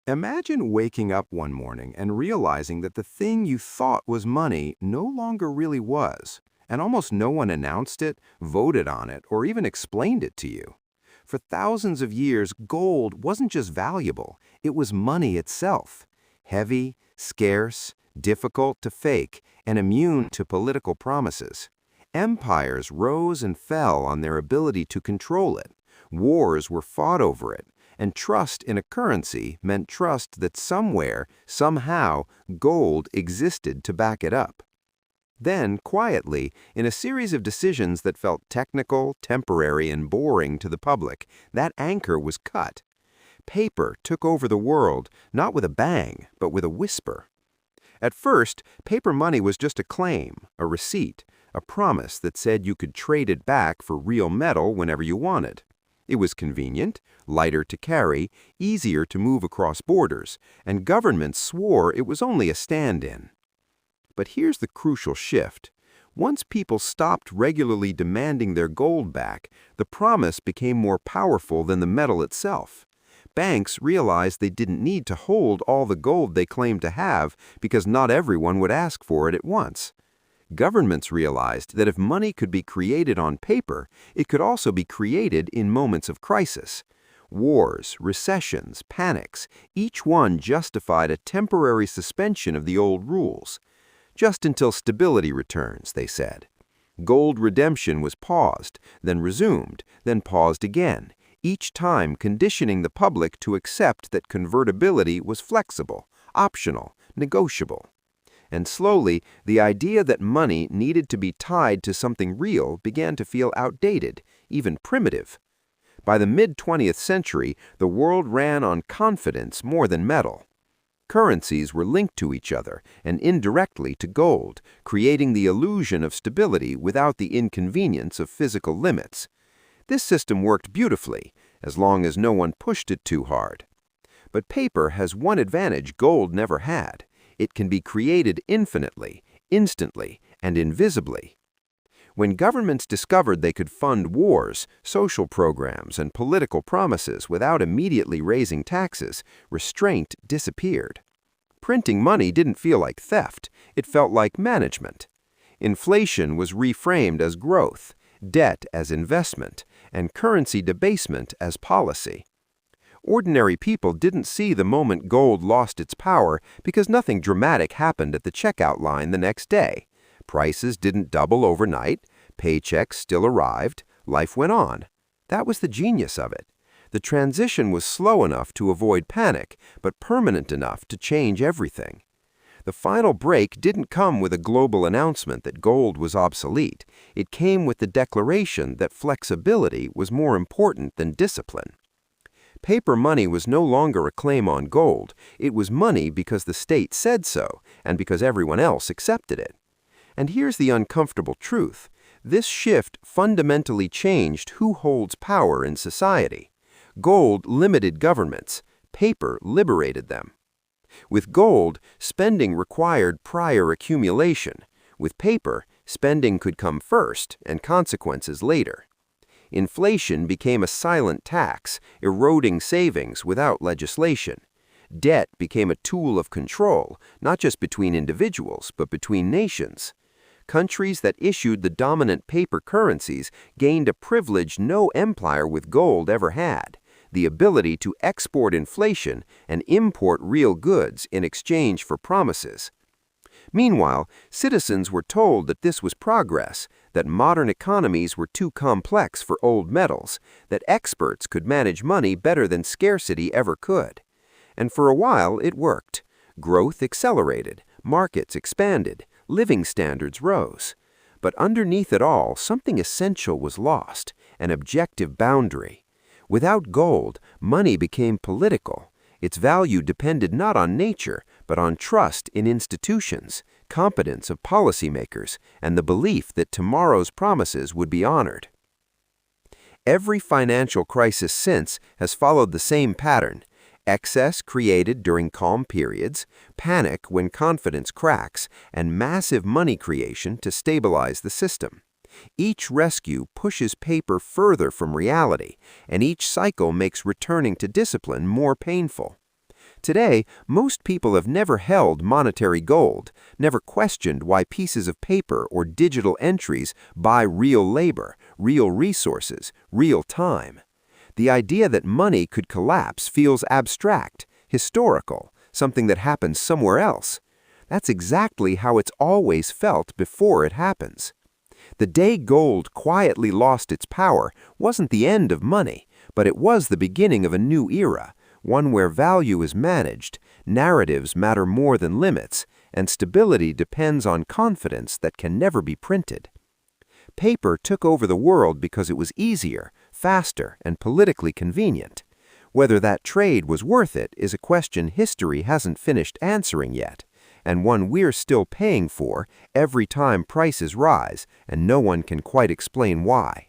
Imagine waking up one morning and realizing that the thing you thought was money no longer really was, and almost no one announced it, voted on it, or even explained it to you. For thousands of years, gold wasn't just valuable, it was money itself. Heavy, scarce, difficult to fake, and immune to political promises. Empires rose and fell on their ability to control it. Wars were fought over it, and trust in a currency meant trust that somewhere, somehow, gold existed to back it up. Then, quietly, in a series of decisions that felt technical, temporary, and boring to the public, that anchor was cut. Paper took over the world, not with a bang, but with a whisper. At first, paper money was just a claim, a receipt, a promise that said you could trade it back for real metal whenever you wanted. It was convenient, lighter to carry, easier to move across borders, and governments swore it was only a stand-in. But here's the crucial shift. Once people stopped regularly demanding their gold back, the promise became more powerful than the metal itself. Banks realized they didn't need to hold all the gold they claimed to have because not everyone would ask for it at once. Governments realized that if money could be created on paper, it could also be created in moments of crisis. Wars, recessions, panics, each one justified a temporary suspension of the old rules. Just until stability returns, they said. Gold redemption was paused, then resumed, then paused again, each time conditioning the public to accept that convertibility was flexible, optional, negotiable. And slowly, the idea that money needed to be tied to something real began to feel outdated, even primitive. By the mid-20th century, the world ran on confidence more than metal. Currencies were linked to each other and indirectly to gold, creating the illusion of stability without the inconvenience of physical limits. This system worked beautifully, as long as no one pushed it too hard. But paper has one advantage gold never had. It can be created infinitely, instantly, and invisibly. When governments discovered they could fund wars, social programs, and political promises without immediately raising taxes, restraint disappeared. Printing money didn't feel like theft, it felt like management. Inflation was reframed as growth, debt as investment, and currency debasement as policy. Ordinary people didn't see the moment gold lost its power because nothing dramatic happened at the checkout line the next day. Prices didn't double overnight, paychecks still arrived, life went on. That was the genius of it. The transition was slow enough to avoid panic, but permanent enough to change everything. The final break didn't come with a global announcement that gold was obsolete. It came with the declaration that flexibility was more important than discipline. Paper money was no longer a claim on gold. It was money because the state said so, and because everyone else accepted it. And here's the uncomfortable truth. This shift fundamentally changed who holds power in society. Gold limited governments. Paper liberated them. With gold, spending required prior accumulation. With paper, spending could come first and consequences later. Inflation became a silent tax, eroding savings without legislation. Debt became a tool of control, not just between individuals, but between nations. Countries that issued the dominant paper currencies gained a privilege no empire with gold ever had: the ability to export inflation and import real goods in exchange for promises. Meanwhile, citizens were told that this was progress, that modern economies were too complex for old metals, that experts could manage money better than scarcity ever could. And for a while, it worked. Growth accelerated, markets expanded, living standards rose. But underneath it all, something essential was lost: an objective boundary. Without gold, money became political. Its value depended not on nature, but on trust in institutions, competence of policymakers, and the belief that tomorrow's promises would be honored. Every financial crisis since has followed the same pattern: excess created during calm periods, panic when confidence cracks, and massive money creation to stabilize the system. Each rescue pushes paper further from reality, and each cycle makes returning to discipline more painful. Today, most people have never held monetary gold, never questioned why pieces of paper or digital entries buy real labor, real resources, real time. The idea that money could collapse feels abstract, historical, something that happens somewhere else. That's exactly how it's always felt before it happens. The day gold quietly lost its power wasn't the end of money, but it was the beginning of a new era, one where value is managed, narratives matter more than limits, and stability depends on confidence that can never be printed. Paper took over the world because it was easier, faster, and politically convenient. Whether that trade was worth it is a question history hasn't finished answering yet, and one we're still paying for every time prices rise, and no one can quite explain why.